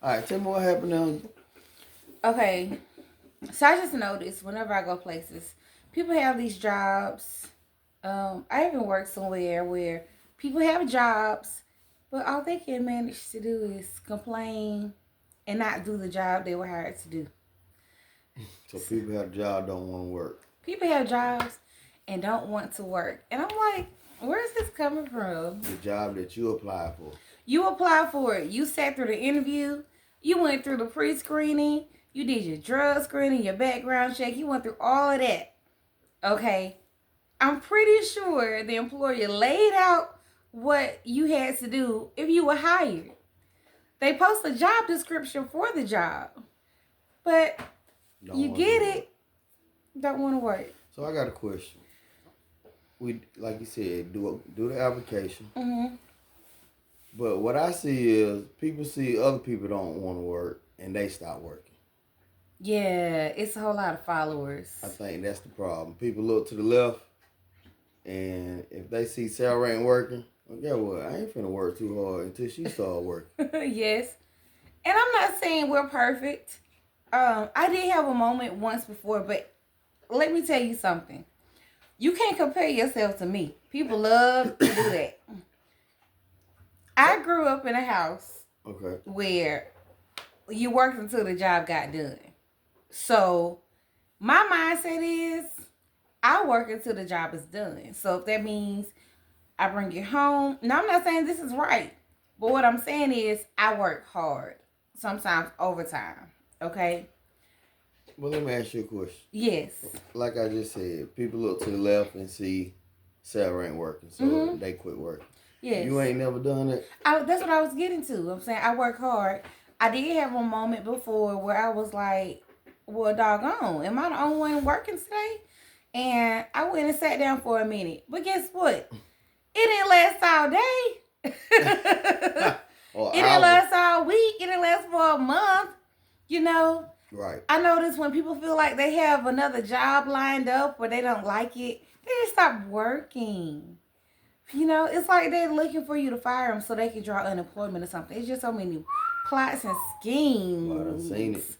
All right, tell me what happened now. Okay, so I just noticed whenever I go places, people have these jobs. I even work somewhere where people have jobs, but all they can manage to do is complain and not do the job they were hired to do. So people have a job, don't want to work. People have jobs and don't want to work. And I'm like, where's this coming from? The job that you apply for. You applied for it. You sat through the interview. You went through the pre-screening. You did your drug screening, your background check. You went through all of that. Okay. I'm pretty sure the employer laid out what you had to do if you were hired. They post a job description for the job. But Don't you want to get do it. it, don't want to work. So I got a question. We, like you said, do the application. Mm-hmm. But what I see is people see other people don't want to work and they stop working. Yeah, it's a whole lot of I followers. think that's the problem. People look to the left, and if they see Sarah ain't working, well, guess what? I ain't finna work too hard until she start working. Yes. And I'm not saying we're perfect. I did have a moment once before, but let me tell you something. You can't compare yourself to me. People love to do that. I grew up in a house Okay. where you worked until the job got done. So my mindset is I work until the job is done. So if that means I bring it home, now I'm not saying this is right, but what I'm saying is I work hard, sometimes overtime. Okay. Well, let me ask you a question. Yes. Like I just said, people look to the left and see Sarah ain't working, so Mm-hmm. they quit working. Yes. You ain't never done it. That's what I was getting to. I'm saying I work hard. I did have a moment before where I was like, well, doggone, am I the only one working today? And I went and sat down for a minute. But guess what? It didn't last all day. Or It didn't hours. last all week. It didn't last for a month. You know, Right. I notice when people feel like they have another job lined up or they don't like it, they just stop working. It's like they're looking for you to fire them so they can draw unemployment or something. It's just so many plots and Well, I done seen it. schemes.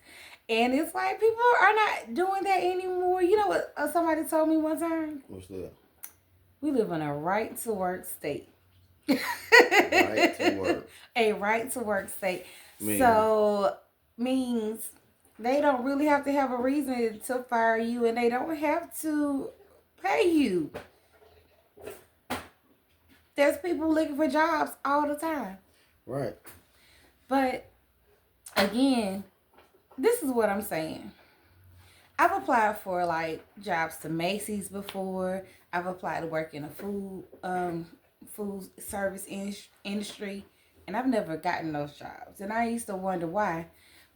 And it's like people are not doing that anymore. You know what somebody told me one time? What's that? We live in a right to work state. Right to work. A right to work state. Meaning. So means they don't really have to have a reason to fire you and they don't have to pay you. There's people looking for jobs all the time. Right. But again, this is what I'm saying. I've applied for like jobs to Macy's before. I've applied to work in a food service industry, and I've never gotten those jobs. And I used to wonder why,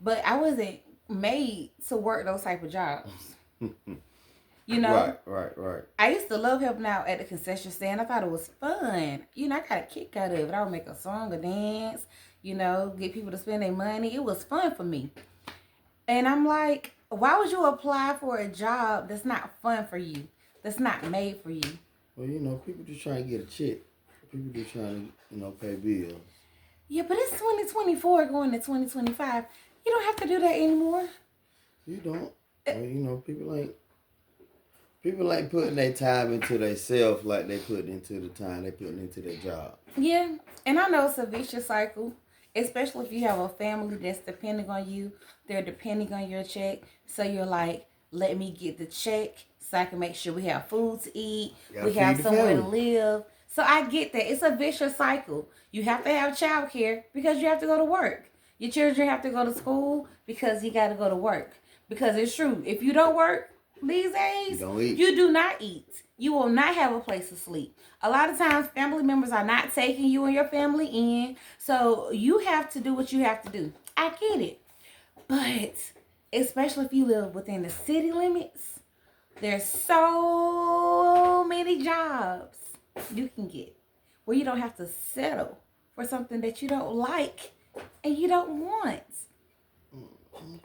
but I wasn't made to work those type of jobs. You know, Right, right, right. I used to love helping out at the concession stand. I thought it was fun. I got a kick out of it. I would make a song, a dance. Get people to spend their money. It was fun for me. And I'm like, why would you apply for a job that's not fun for you? That's not made for you? Well, people just trying to get a check. People just trying to, pay bills. Yeah, but it's 2024 going to 2025. You don't have to do that anymore. You don't. Well, people ain't putting their time into themselves like they put into the time they putting into their job. Yeah, and I know it's a vicious cycle, especially if you have a family that's depending on you. They're depending on your check. So you're like, let me get the check so I can make sure we have food to eat, You gotta we feed have the somewhere to family. live. So I get that. It's a vicious cycle. You have to have childcare because you have to go to work. Your children have to go to school because you got to go to work. Because it's true. If you don't work these You days, don't eat. you do not eat. You will not have a place to sleep. A lot of times, family members are not taking you and your family in. So you have to do what you have to do. I get it. But especially if you live within the city limits, there's so many jobs you can get where you don't have to settle for something that you don't like and you don't want.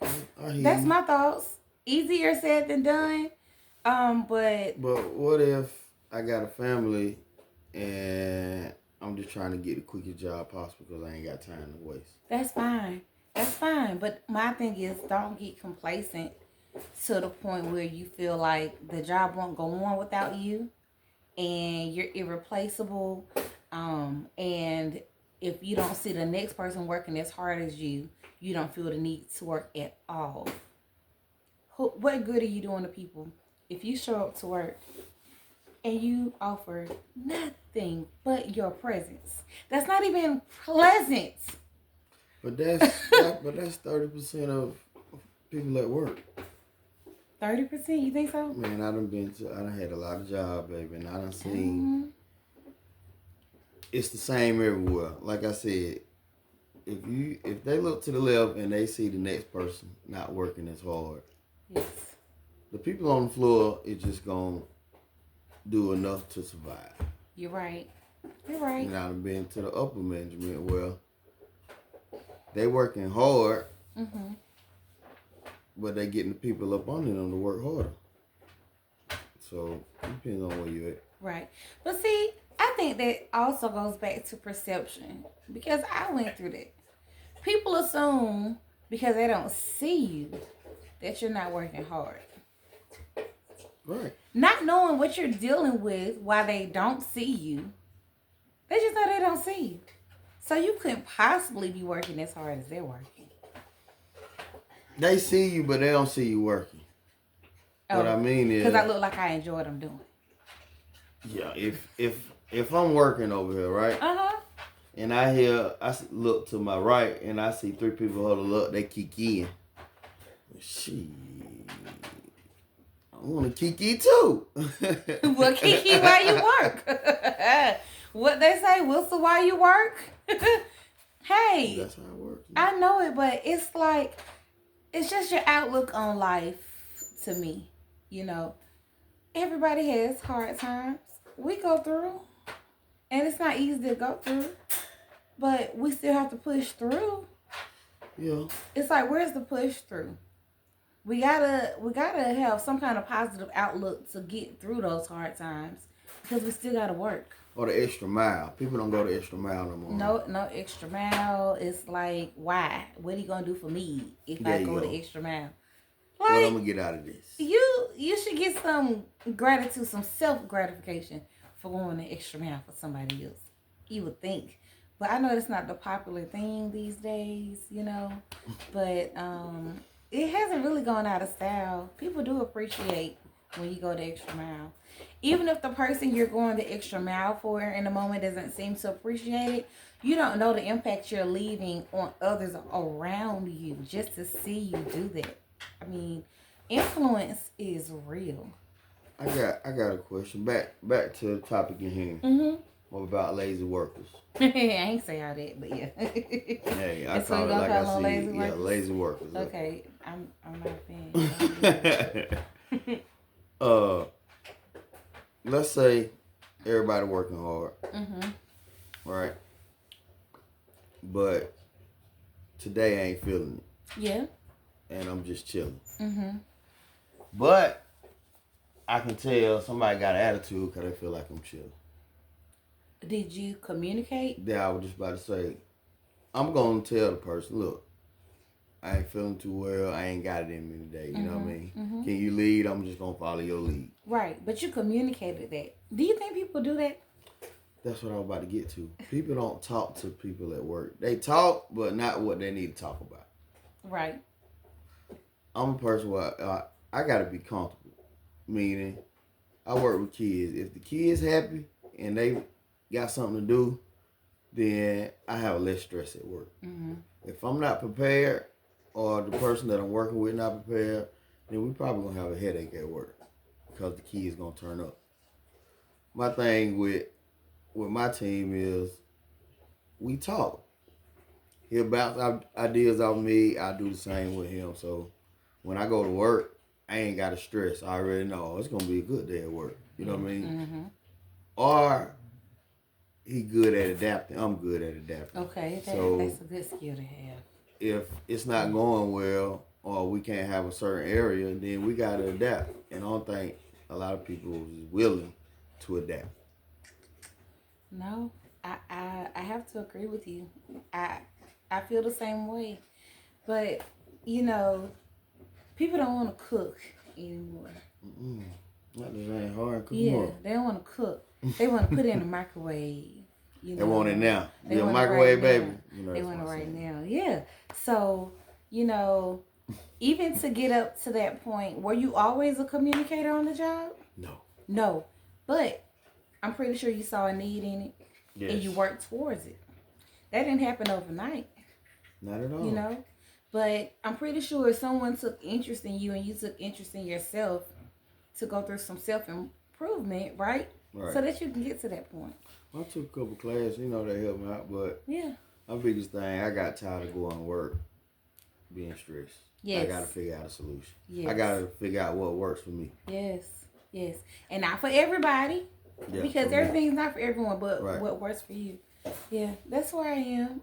Okay, I hear That's you. my thoughts. Easier said than done. But But what if I got a family and I'm just trying to get the quickest job possible because I ain't got time to waste? that's fine. That's fine. But my thing is, don't get complacent to the point where you feel like the job won't go on without you and you're irreplaceable. And if you don't see the next person working as hard as you don't feel the need to work at all. What good are you doing to people if you show up to work and you offer nothing but your presence? That's not even pleasant. But that's 30% of people at work. 30%? You think so? Man, I done had a lot of jobs, baby, and I done seen it's the same everywhere. Like I said, if they look to the left and they see the next person not working as hard, Yes. the people on the floor is just gonna do enough to survive. You're right. You're right. And I've been to the upper management where they working hard, but they getting the people up under them to work harder. So it depends on where you at. Right. But see, I think that also goes back to perception because I went through that. People assume because they don't see you that you're not working hard. Right. Not knowing what you're dealing with while they don't see you. They just know they don't see you. So you couldn't possibly be working as hard as they're working. They see you, but they don't see you working. What I mean is, because I look like I enjoy what I'm doing. Yeah, if I'm working over here, right? And I look to my right and I see 3 people huddled up, they kick in. Shit, I want to kiki too. Well, kiki while you work. What they say, whistle while you work. Hey, That's how it works. I know it, but it's like, it's just your outlook on life to me. You know, everybody has hard times. We go through, and it's not easy to go through, but we still have to push through. Yeah. It's like, where's the push through? We gotta have some kind of positive outlook to get through those hard times because we still gotta work. Or the extra mile. People don't go the extra mile no more. No extra mile. It's like, why? What are you gonna do for me if I go the extra mile? Like, what I'm gonna get out of this? You should get some gratitude, some self gratification for going the extra mile for somebody else. You would think, but I know it's not the popular thing these days, you know. But it hasn't really gone out of style. People do appreciate when you go the extra mile. Even if the person you're going the extra mile for in the moment doesn't seem to appreciate it, you don't know the impact you're leaving on others around you just to see you do that. I mean, influence is real. I got a question. Back to the topic in here. What about lazy workers? I ain't say all that, but yeah. Hey, I call it like I see it. Yeah, lazy workers. Okay, I'm not a fan. Let's say everybody working hard, right? But today I ain't feeling it. Yeah. And I'm just chilling. But I can tell somebody got an attitude because they feel like I'm chilling. Did you communicate? Yeah, I was just about to say, I'm going to tell the person, look, I ain't feeling too well. I ain't got it in me today. You know what I mean? Can you lead? I'm just going to follow your lead. Right. But you communicated that. Do you think people do that? That's what I was about to get to. People don't talk to people at work. They talk, but not what they need to talk about. Right. I'm a person where I got to be comfortable. Meaning, I work with kids. If the kid's happy and they got something to do, then I have less stress at work. If I'm not prepared or the person that I'm working with not prepared, then we probably going to have a headache at work because the kid's going to turn up. My thing with my team is we talk. He'll bounce ideas off me. I do the same with him. So when I go to work, I ain't got to stress. I already know it's going to be a good day at work. You know what I mean? Or he good at adapting. I'm good at adapting. Okay, that's a good skill to have. If it's not going well or we can't have a certain area, then we got to adapt. And I don't think a lot of people is willing to adapt. No, I have to agree with you. I feel the same way. But, you know, people don't want to cook anymore. Not the same hard cook. Yeah, they don't want to cook. They want to put it in the microwave. They want it now. They want want a microwave, right baby. Now. They want it right now. Yeah. So, you know, even to get up to that point, were you always a communicator on the job? No. But I'm pretty sure you saw a need in it. Yes. And you worked towards it. That didn't happen overnight. Not at all. You know? But I'm pretty sure if someone took interest in you and you took interest in yourself to go through some self-improvement, right? So that you can get to that point. I took a couple classes, they helped me out, but yeah, my biggest thing, I got tired of going to work being stressed. Yes. I got to figure out a solution. Yes. I got to figure out what works for me. Yes. And not for everybody, because everything's not for everyone, but what works for you. Yeah, that's where I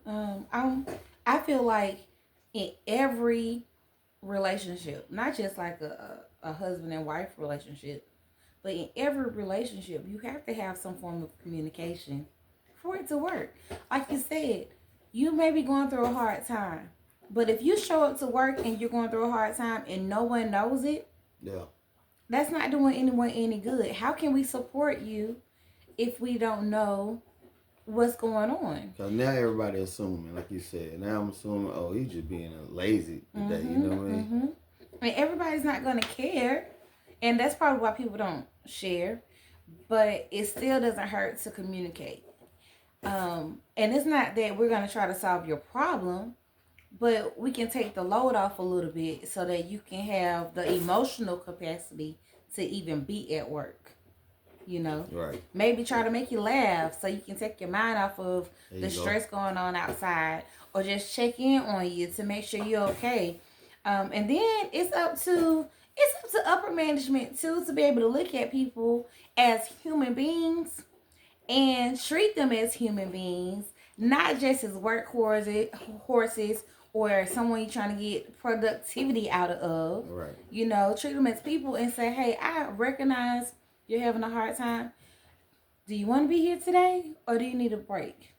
am. I feel like in every relationship, not just like a husband and wife relationship, but in every relationship, you have to have some form of communication for it to work. Like you said, you may be going through a hard time, but if you show up to work and you're going through a hard time and no one knows it, that's not doing anyone any good. How can we support you if we don't know what's going on? Because now everybody assuming, like you said. Now I'm assuming, he's just being lazy today. You know what I mean? And everybody's not going to care. And that's probably why people don't share. But it still doesn't hurt to communicate. And it's not that we're going to try to solve your problem, but we can take the load off a little bit so that you can have the emotional capacity to even be at work. Right. Maybe try to make you laugh so you can take your mind off of the stress going on outside, or just check in on you to make sure you're okay. And then it's up to upper management too to be able to look at people as human beings and treat them as human beings, not just as workhorses or someone you're trying to get productivity out of. Right. Treat them as people and say, hey, I recognize you're having a hard time. Do you want to be here today, or do you need a break?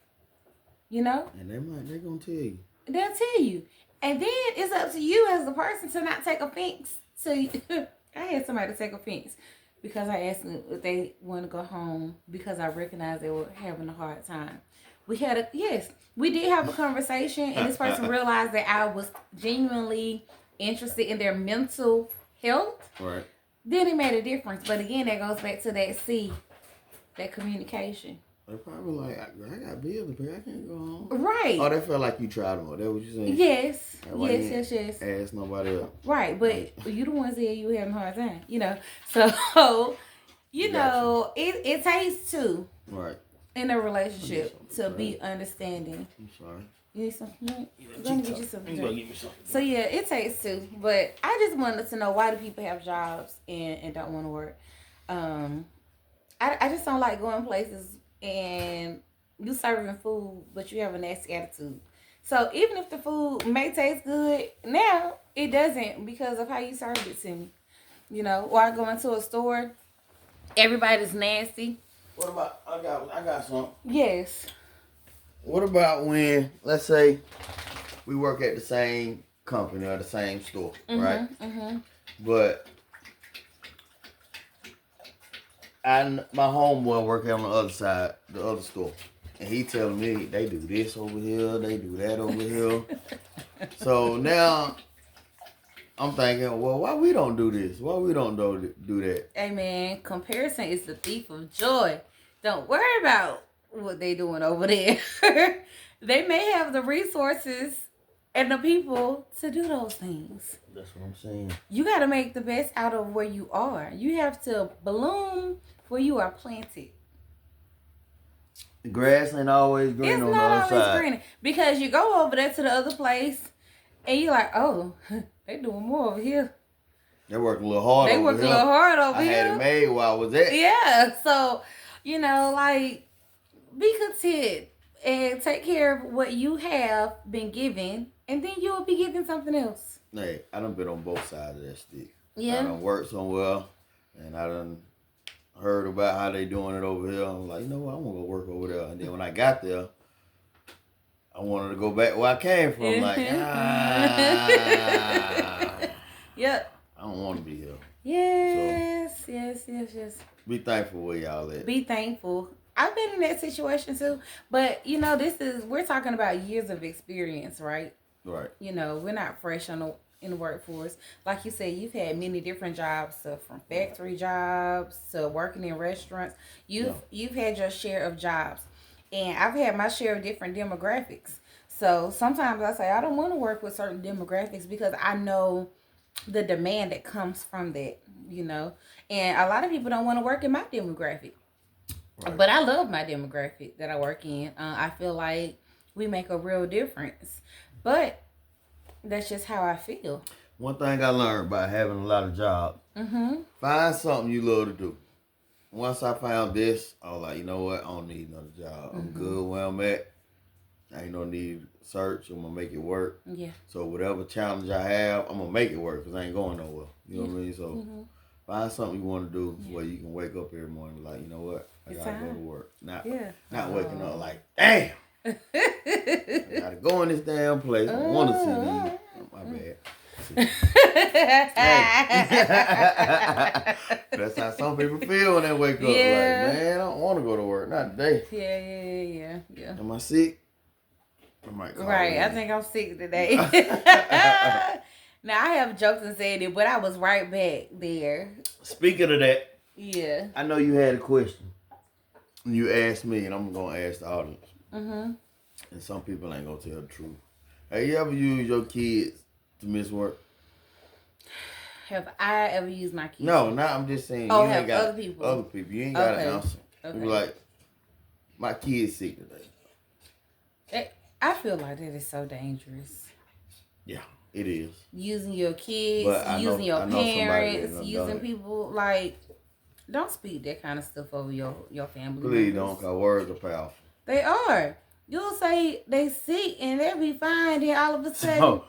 And they're gonna tell you. They'll tell you, and then it's up to you as the person to not take offense. I had somebody take offense because I asked them if they want to go home because I recognized they were having a hard time. We did have a conversation, and this person realized that I was genuinely interested in their mental health. Right. Then it made a difference. But again, that goes back to that communication. They're probably like, I got bills to pay. I can't go home. Right. Oh, they felt like you tried them. That what you saying? Yes. Yes. Ask nobody else. Right. But you the one said you were having a hard time. So, it takes two. Right. In a relationship to be understanding. I'm sorry. You need something? I'm going to get you something. So, it takes two. But I just wanted to know, why do people have jobs and don't want to work? I just don't like going places and you serving food, but you have a nasty attitude. So, even if the food may taste good, now it doesn't because of how you served it to me. Or I go into a store, everybody's nasty. What about, I got something. Yes. What about when, let's say, we work at the same company or the same store, right? But my homeboy working on the other side, the other store, and he telling me they do this over here, they do that over here. So now I'm thinking, well, why we don't do this? Why we don't do that? Hey man, comparison is the thief of joy. Don't worry about what they doing over there. They may have the resources and the people to do those things. That's what I'm saying. You got to make the best out of where you are. You have to bloom where you are planted. The grass ain't always green on the other side. It's not always green. Because you go over there to the other place and you're like, oh, they doing more over here. They work a little hard over here. They work a little hard over here. I had it made while I was there. Yeah. So, be content and take care of what you have been given, and then you'll be given something else. Hey, I done been on both sides of that stick. Yeah. I done worked somewhere, and I done heard about how they doing it over here. I'm like, you know what, I want to go work over there. And then when I got there, I wanted to go back where I came from. Like, Yep. I don't want to be here. Yes. Be thankful where y'all at. Be thankful. I've been in that situation too, but we're talking about years of experience, right? Right. We're not fresh in the workforce. Like you said, you've had many different jobs, so from factory jobs to working in restaurants. You've had your share of jobs, and I've had my share of different demographics. So sometimes I say I don't want to work with certain demographics because I know the demand that comes from that. And a lot of people don't want to work in my demographic. Right. But I love my demographic that I work in. I feel like we make a real difference. But that's just how I feel. One thing I learned by having a lot of jobs, find something you love to do. Once I found this, I was like, you know what? I don't need another job. I'm good where I'm at. I ain't no need to search. I'm going to make it work. Yeah. So whatever challenge I have, I'm going to make it work because I ain't going nowhere. You know what I mean? So find something you want to do where you can wake up every morning like, you know what? I got to go to work. Not waking up like, damn. I got to go in this damn place. I want to see these. Oh, my bad. That's how some people feel when they wake up. Like, man, I don't want to go to work. Not today. Yeah. Am I sick? I might call I think I'm sick today. Now, I have joked and said it, but I was right back there. Speaking of that, I know you had a question. You asked me, and I'm going to ask the audience. And some people ain't going to tell the truth. Have you ever used your kids to miss work? Have I ever used my kids? No, I'm just saying. Oh, have other people. Other people. You ain't got an answer. Okay. You like, my kid's sick today. I feel like that is so dangerous. Yeah, it is. Using your kids, using your parents, using people like, don't speak that kind of stuff over your family. Please don't, because words are powerful. They are. You'll say they sick and they'll be fine, then all of a sudden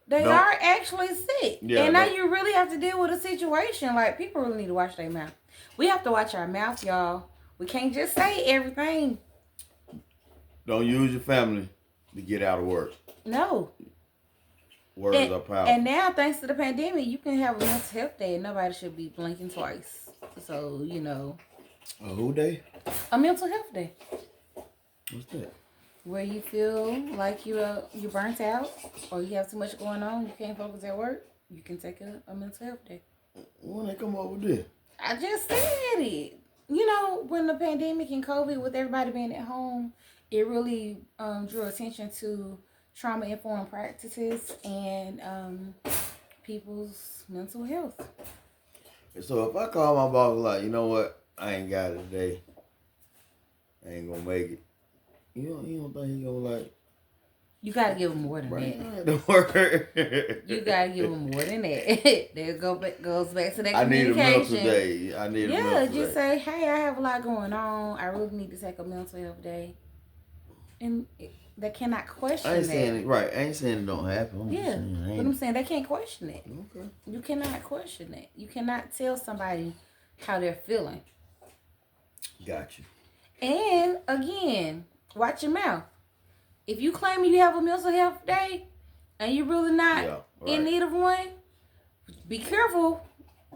they are actually sick. Yeah, and now you really have to deal with a situation. Like, people really need to watch their mouth. We have to watch our mouth, y'all. We can't just say everything. Don't use your family to get out of work. No. Words are powerful. And now, thanks to the pandemic, you can have a mental health day and nobody should be blinking twice. So, A who day? A mental health day. What's that? Where you feel like you're burnt out or you have too much going on, you can't focus at work, you can take a mental health day. When they come up with this? I just said it. When the pandemic and COVID, with everybody being at home, it really drew attention to trauma-informed practices and people's mental health. So if I call my boss like, you know what, I ain't got it today, I ain't gonna make it. You don't think he gonna like? You gotta give him more than that. You gotta give him more than that. There goes back to that communication. I need a mental day. Just say, hey, I have a lot going on. I really need to take a mental health day. And they cannot question that. I ain't saying it don't happen. But I'm saying they can't question it. Okay. You cannot question it. You cannot tell somebody how they're feeling. Gotcha. And again, watch your mouth. If you claim you have a mental health day and you're really not in need of one, be careful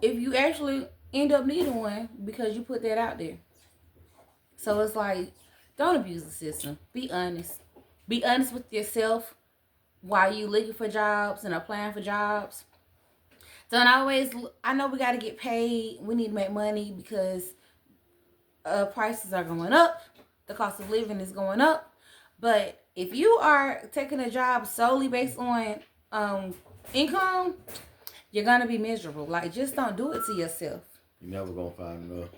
if you actually end up needing one because you put that out there. So it's like, don't abuse the system. Be honest. Be honest with yourself while you looking for jobs and applying for jobs. Don't always, I know we got to get paid. We need to make money because prices are going up. The cost of living is going up. But if you are taking a job solely based on income, you're going to be miserable. Like, just don't do it to yourself. You're never going to find enough.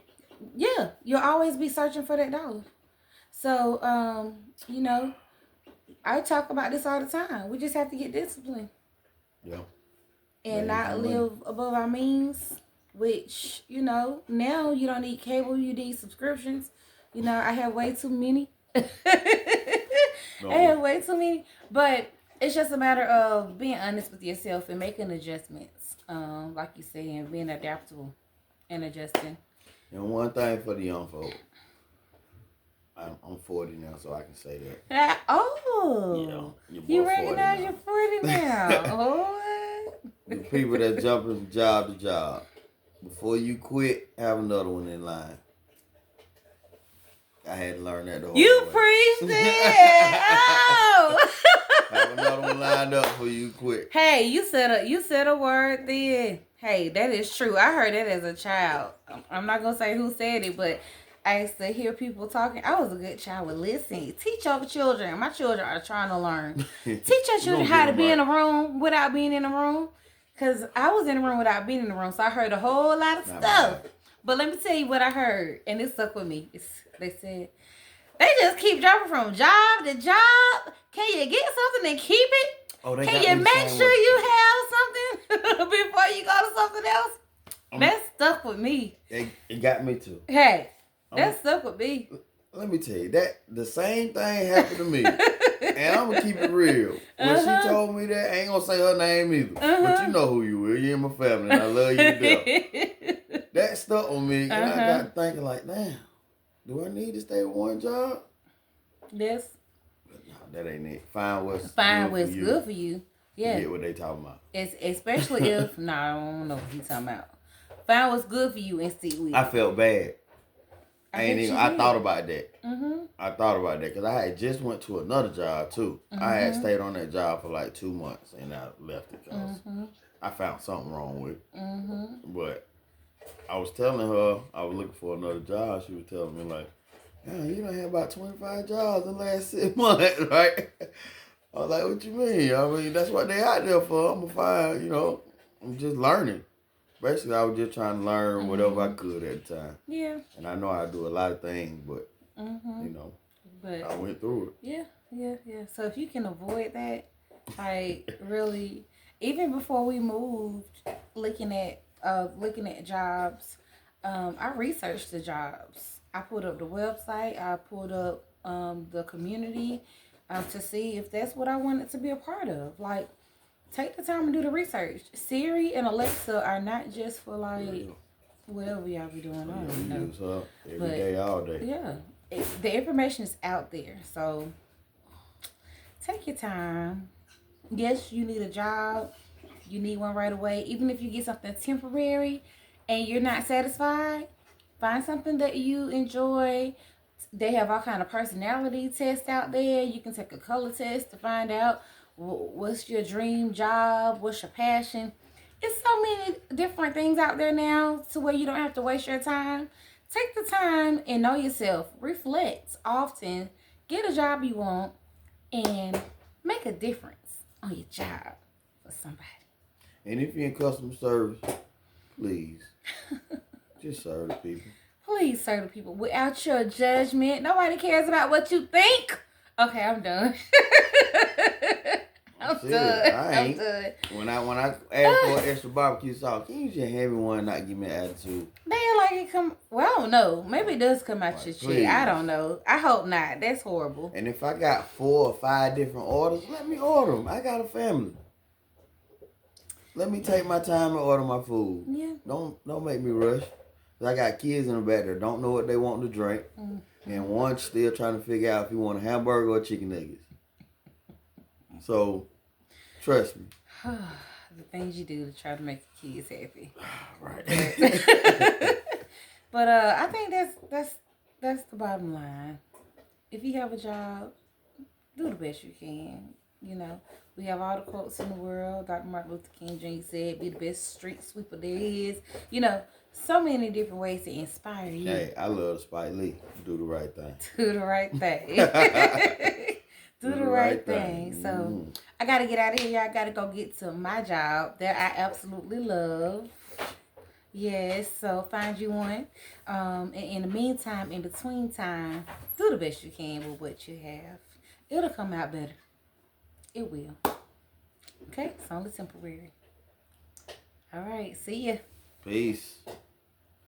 Yeah, you'll always be searching for that dollar. So, I talk about this all the time. We just have to get disciplined. Yeah. And not live above our means, which, now you don't need cable, you need subscriptions. I have way too many. I have way too many. But it's just a matter of being honest with yourself and making adjustments. Like you say, and being adaptable and adjusting. And one thing for the young folks. I'm 40 now, so I can say that. Oh. Yeah, You boy 40 recognize now. you're 40 now. Oh. The people that jump from job to job. Before you quit, have another one in line. I had to learn that the hard You way. preached it. Oh. Have another one lined up before you quit. Hey, you said a word then. Hey, that is true. I heard that as a child. I'm not gonna say who said it, but I used to hear people talking. I was a good child with listening. Teach your children. My children are trying to learn. Teach your children how to be in a room without being in a room. Cause I was in a room without being in the room, so I heard a whole lot of stuff. Bad. But let me tell you what I heard, and it stuck with me. They said they just keep jumping from job to job. Can you get something and keep it? Oh, Can you make sure you have something before you go to something else? That stuck with me. It got me too. Hey, that stuck with me. Let me tell you, that the same thing happened to me. And I'm gonna keep it real. When she told me that, I ain't gonna say her name either. But you know who you are. You're in my family, and I love you to death. That stuck with me, and I got thinking like, damn, do I need to stay with one job? Yes. But no, that ain't it. Find what's good for you. Yeah. Get what they talking about. Especially if, I don't know what he's talking about. Find what's good for you and stick with it. I felt bad. I thought about that. Mm-hmm. I thought about that because I had just went to another job too. Mm-hmm. I had stayed on that job for like 2 months and I left it because I found something wrong with it. Mm-hmm. But I was telling her I was looking for another job. She was telling me like, "Man, you done had about 25 jobs in the last 6 months, right?" I was like, "What you mean? I mean, that's what they out there for. I'm gonna find, I'm just learning." Basically, I was just trying to learn whatever I could at the time. Yeah. And I know I do a lot of things, but, but I went through it. Yeah. So if you can avoid that, like really, even before we moved, looking at jobs, I researched the jobs. I pulled up the website. I pulled up the community to see if that's what I wanted to be a part of. Like, take the time and do the research. Siri and Alexa are not just for like whatever y'all be doing. I don't know. Use her every day, all day. Yeah, the information is out there. So take your time. Yes, you need a job. You need one right away. Even if you get something temporary and you're not satisfied, find something that you enjoy. They have all kind of personality tests out there. You can take a color test to find out what's your dream job, what's your passion. It's so many different things out there now to where you don't have to waste your time. Take the time and know yourself. Reflect often. Get a job you want and make a difference on your job for somebody. And if you're in customer service, please, just serve the people. Please serve the people without your judgment. Nobody cares about what you think. Okay, I'm done. I'm done. When I ask for an extra barbecue sauce, can you just have me one and not give me an attitude? They like it come. Well, I don't know. Maybe it does come out your cheek. I don't know. I hope not. That's horrible. And if I got 4 or 5 different orders, let me order them. I got a family. Let me take my time and order my food. Yeah. Don't make me rush. I got kids in the back there don't know what they want to drink, and one's still trying to figure out if he want a hamburger or chicken nuggets. So, trust me. The things you do to try to make the kids happy. Right. But I think that's the bottom line. If you have a job, do the best you can. We have all the quotes in the world. Dr. Martin Luther King Jr. said, "Be the best street sweeper there is." So many different ways to inspire you. Hey, I love Spike Lee. Do the right thing. Do the right thing. Do the right thing. So I got to get out of here. I got to go get to my job that I absolutely love. Yes, so find you one. And in the meantime, in between time, do the best you can with what you have. It'll come out better. It will. Okay? It's only temporary. All right. See ya. Peace.